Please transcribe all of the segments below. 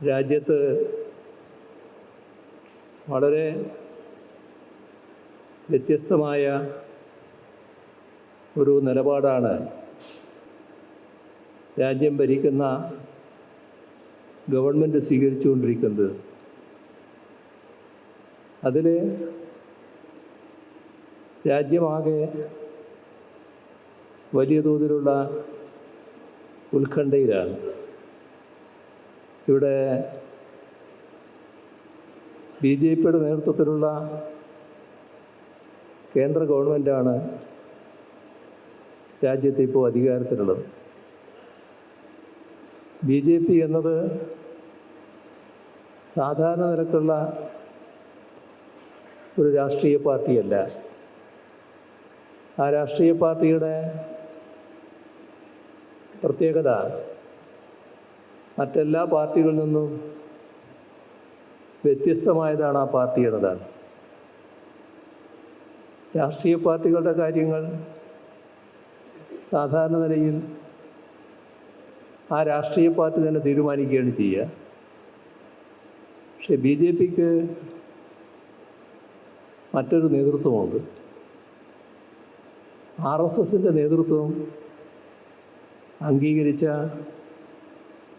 രാജ്യത്ത് വളരെ വ്യത്യസ്തമായ ഒരു നിലപാടാണ് രാജ്യം ഭരിക്കുന്ന ഗവൺമെൻറ് സ്വീകരിച്ചുകൊണ്ടിരിക്കുന്നത്. അതിൽ രാജ്യമാകെ വലിയ തോതിലുള്ള ഉത്കണ്ഠയിലാണ്. ഇവിടെ BJPയുടെ നേതൃത്വത്തിലുള്ള കേന്ദ്ര ഗവൺമെൻറ്റാണ് രാജ്യത്ത് ഇപ്പോൾ അധികാരത്തിലുള്ളത്. BJP എന്നത് സാധാരണ നിലക്കുള്ള ഒരു രാഷ്ട്രീയ പാർട്ടിയല്ല. ആ രാഷ്ട്രീയ പാർട്ടിയുടെ പ്രത്യേകത മറ്റെല്ലാ പാർട്ടികളിൽ നിന്നും വ്യത്യസ്തമായതാണ് ആ പാർട്ടി എന്നതാണ്. രാഷ്ട്രീയ പാർട്ടികളുടെ കാര്യങ്ങൾ സാധാരണ നിലയിൽ ആ രാഷ്ട്രീയ പാർട്ടി തന്നെ തീരുമാനിക്കുകയാണ് ചെയ്യുക. പക്ഷേ BJPക്ക് മറ്റൊരു നേതൃത്വമുണ്ട്. RSSൻ്റെ നേതൃത്വം അംഗീകരിച്ച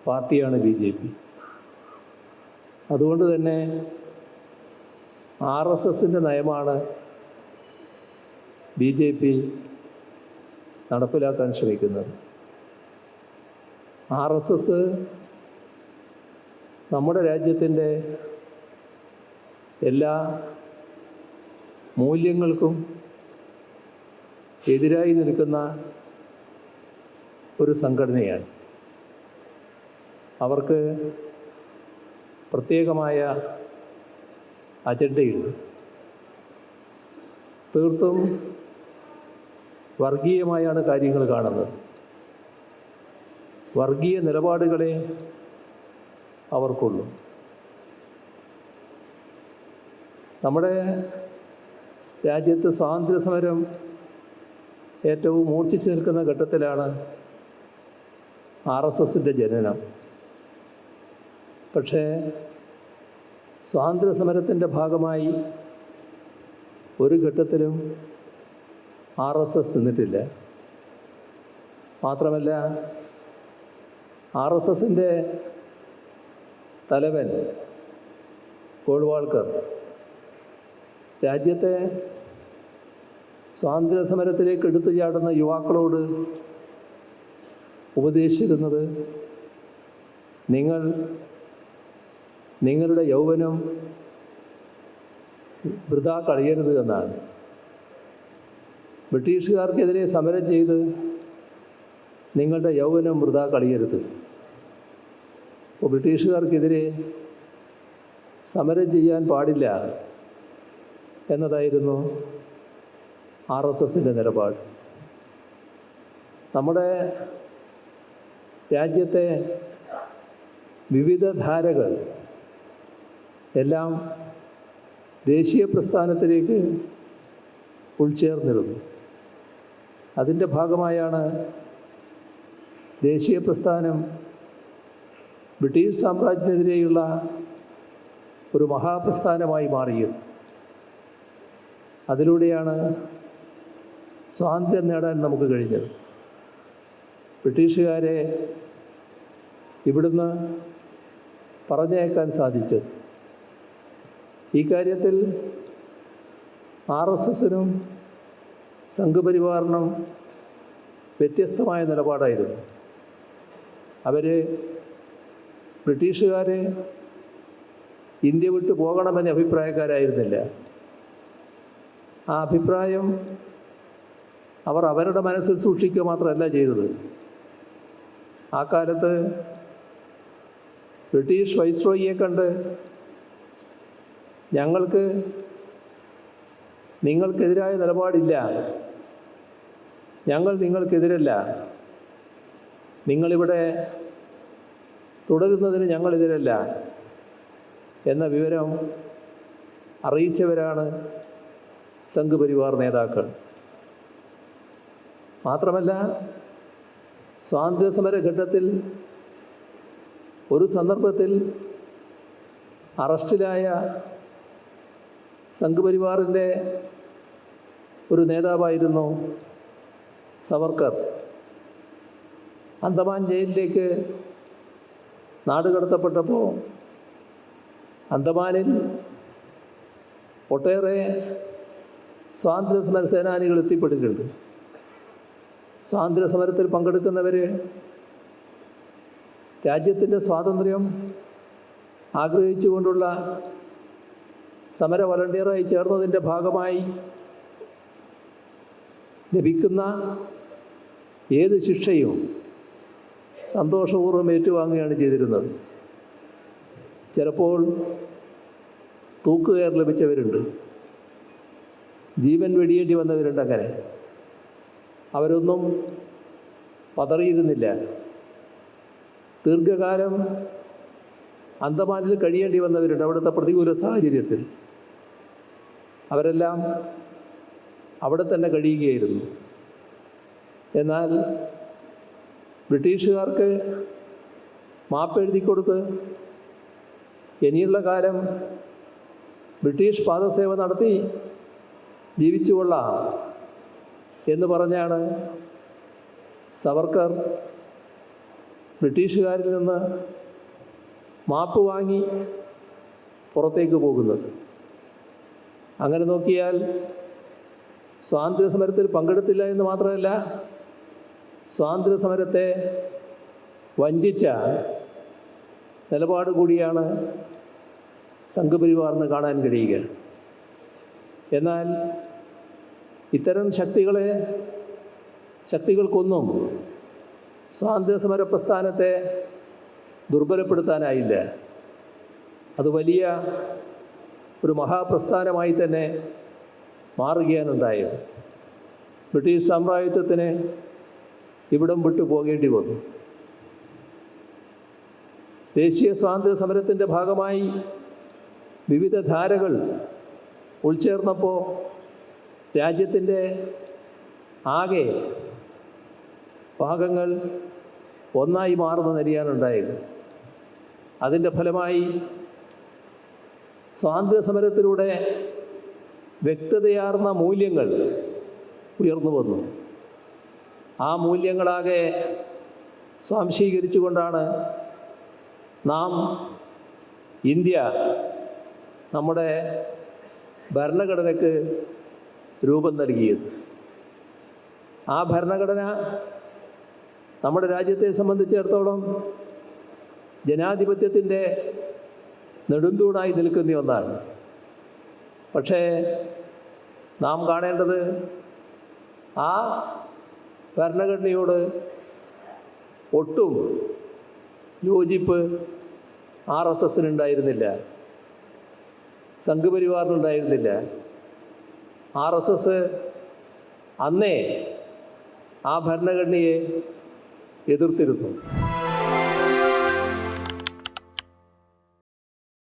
പാർട്ടിയാണ് BJP. അതുകൊണ്ട് തന്നെ RSSൻ്റെ നയമാണ് BJP നടപ്പിലാക്കാൻ ശ്രമിക്കുന്നത്. RSS നമ്മുടെ രാജ്യത്തിൻ്റെ എല്ലാ മൂല്യങ്ങൾക്കും എതിരായി നിൽക്കുന്ന ഒരു സംഘടനയാണ്. അവർക്ക് പ്രത്യേകമായ അജണ്ടയുണ്ട്. തീർത്തും വർഗീയമായാണ് കാര്യങ്ങൾ കാണുന്നത്. വർഗീയ നിലപാടുകളെ അവർക്കുള്ളൂ. നമ്മുടെ രാജ്യത്ത് സ്വാതന്ത്ര്യ സമരം ഏറ്റവും മൂർച്ഛിച്ചു നിൽക്കുന്ന ഘട്ടത്തിലാണ് RSSൻ്റെ ജനനം. പക്ഷേ സ്വാതന്ത്ര്യ സമരത്തിൻ്റെ ഭാഗമായി ഒരു ഘട്ടത്തിലും RSS നിന്നിട്ടില്ല. മാത്രമല്ല RSSൻ്റെ തലവൻ ഗോൾവാൾക്കർ രാജ്യത്തെ സ്വാതന്ത്ര്യ സമരത്തിലേക്ക് എടുത്തു ചാടുന്ന യുവാക്കളോട് ഉപദേശിച്ചിരുന്നത് നിങ്ങളുടെ യൗവനം വൃഥാ കളയരുത് എന്നാണ്. ബ്രിട്ടീഷുകാർക്കെതിരെ സമരം ചെയ്ത് നിങ്ങളുടെ യൗവനം വൃഥാ കളയരുത്. അപ്പോൾ ബ്രിട്ടീഷുകാർക്കെതിരെ സമരം ചെയ്യാൻ പാടില്ല എന്നതായിരുന്നു RSSൻ്റെ നിലപാട്. നമ്മുടെ രാജ്യത്തെ വിവിധ ധാരകൾ എല്ലാം ദേശീയ പ്രസ്ഥാനത്തിലേക്ക് ഉൾച്ചേർന്നിരുന്നു. അതിൻ്റെ ഭാഗമായാണ് ദേശീയ പ്രസ്ഥാനം ബ്രിട്ടീഷ് സാമ്രാജ്യത്തിനെതിരെയുള്ള ഒരു മഹാപ്രസ്ഥാനമായി മാറിയത്. അതിലൂടെയാണ് സ്വാതന്ത്ര്യം നേടാൻ നമുക്ക് കഴിഞ്ഞത്. ബ്രിട്ടീഷുകാരെ ഇവിടുന്ന് പറഞ്ഞയക്കാൻ സാധിച്ചത്. ഈ കാര്യത്തിൽ RSSനും സംഘപരിവാറിനും വ്യത്യസ്തമായ നിലപാടായിരുന്നു. അവർ ബ്രിട്ടീഷുകാരെ ഇന്ത്യ വിട്ടു പോകണമെന്ന അഭിപ്രായക്കാരായിരുന്നില്ല. ആ അഭിപ്രായം അവർ അവരുടെ മനസ്സിൽ സൂക്ഷിക്കുക മാത്രമല്ല ചെയ്തത്. ആ കാലത്ത് ബ്രിട്ടീഷ് വൈസ്രോയിയെ കണ്ട് നിങ്ങൾക്കെതിരായ നിലപാടില്ല, ഞങ്ങൾ നിങ്ങൾക്കെതിരല്ല, നിങ്ങളിവിടെ തുടരുന്നതിന് ഞങ്ങളെതിരല്ല എന്ന വിവരം അറിയിച്ചവരാണ് സംഘപരിവാർ നേതാക്കൾ. മാത്രമല്ല സ്വാതന്ത്ര്യ സമര ഘട്ടത്തിൽ ഒരു സന്ദർഭത്തിൽ അറസ്റ്റിലായ സംഘപരിവാറിൻ്റെ ഒരു നേതാവായിരുന്നു സവർക്കർ. അന്തമാൻ ജയിലിലേക്ക് നാടുകടത്തപ്പെട്ടപ്പോൾ അന്തമാനിൽ ഒട്ടേറെ സ്വാതന്ത്ര്യ സമര സേനാനികൾ എത്തിപ്പെട്ടിട്ടുണ്ട്. സ്വാതന്ത്ര്യ സമരത്തിൽ പങ്കെടുക്കുന്നവർ രാജ്യത്തിൻ്റെ സ്വാതന്ത്ര്യം ആഗ്രഹിച്ചുകൊണ്ടുള്ള സമര വളണ്ടിയറായി ചേർന്നതിൻ്റെ ഭാഗമായി ലഭിക്കുന്ന ഏത് ശിക്ഷയും സന്തോഷപൂർവ്വം ഏറ്റുവാങ്ങുകയാണ് ചെയ്തിരുന്നത്. ചിലപ്പോൾ തൂക്കുകയർ ലഭിച്ചവരുണ്ട്, ജീവൻ വെടിയേണ്ടി വന്നവരുണ്ട്. അങ്ങനെ അവരൊന്നും പതറിയിരുന്നില്ല. ദീർഘകാലം അന്തമാനിൽ കഴിയേണ്ടി വന്നവരുണ്ട് അവിടുത്തെ പ്രതികൂല സാഹചര്യത്തിൽ. അവരെല്ലാം അവിടെ തന്നെ കഴിയുകയായിരുന്നു. എന്നാൽ ബ്രിട്ടീഷുകാർക്ക് മാപ്പെഴുതി കൊടുത്ത് ഇനിയുള്ള കാലം ബ്രിട്ടീഷ് പാദസേവ നടത്തി ജീവിച്ചുകൊള്ളാം എന്ന് പറഞ്ഞാണ് സവർക്കർ ബ്രിട്ടീഷുകാരിൽ നിന്ന് മാപ്പ് വാങ്ങി പുറത്തേക്ക് പോകുന്നത്. അങ്ങനെ നോക്കിയാൽ സ്വാതന്ത്ര്യ സമരത്തിൽ പങ്കെടുത്തില്ല എന്ന് മാത്രമല്ല, സ്വാതന്ത്ര്യ സമരത്തെ വഞ്ചിച്ച നിലപാട് കൂടിയാണ് സംഘപരിവാറിന് കാണാൻ കഴിയുക. എന്നാൽ ഇത്തരം ശക്തികൾക്കൊന്നും സ്വാതന്ത്ര്യ സമര പ്രസ്ഥാനത്തെ ദുർബലപ്പെടുത്താനായില്ല. അത് വലിയ ഒരു മഹാപ്രസ്ഥാനമായി തന്നെ മാറുകയാണ് ഉണ്ടായത്. ബ്രിട്ടീഷ് സാമ്രാജ്യത്വത്തിന് ഇവിടം വിട്ടു പോകേണ്ടി വന്നു. ദേശീയ സ്വാതന്ത്ര്യ സമരത്തിൻ്റെ ഭാഗമായി വിവിധ ധാരകൾ ഉൾച്ചേർന്നപ്പോൾ രാജ്യത്തിൻ്റെ ആകെ ഭാഗങ്ങൾ ഒന്നായി മാറുന്ന നിലയാണുണ്ടായത്. അതിൻ്റെ ഫലമായി സ്വാതന്ത്ര്യ സമരത്തിലൂടെ വ്യക്തതയാർന്ന മൂല്യങ്ങൾ ഉയർന്നു വന്നു. ആ മൂല്യങ്ങളാകെ സ്വാംശീകരിച്ചുകൊണ്ടാണ് നാം ഇന്ത്യ നമ്മുടെ ഭരണഘടനയ്ക്ക് രൂപം നൽകിയത്. ആ ഭരണഘടന നമ്മുടെ രാജ്യത്തെ സംബന്ധിച്ചിടത്തോളം ജനാധിപത്യത്തിൻ്റെ നെടുന്തൂണായി നിൽക്കുന്ന ഒന്നാണ്. പക്ഷേ നാം കാണേണ്ടത് ആ ഭരണഘടനയോട് ഒട്ടും യോജിപ്പ് RSSനുണ്ടായിരുന്നില്ല, സംഘപരിവാറിനുണ്ടായിരുന്നില്ല. RSS അന്നേ ആ ഭരണഘടനയെ എതിർത്തിരുന്നു.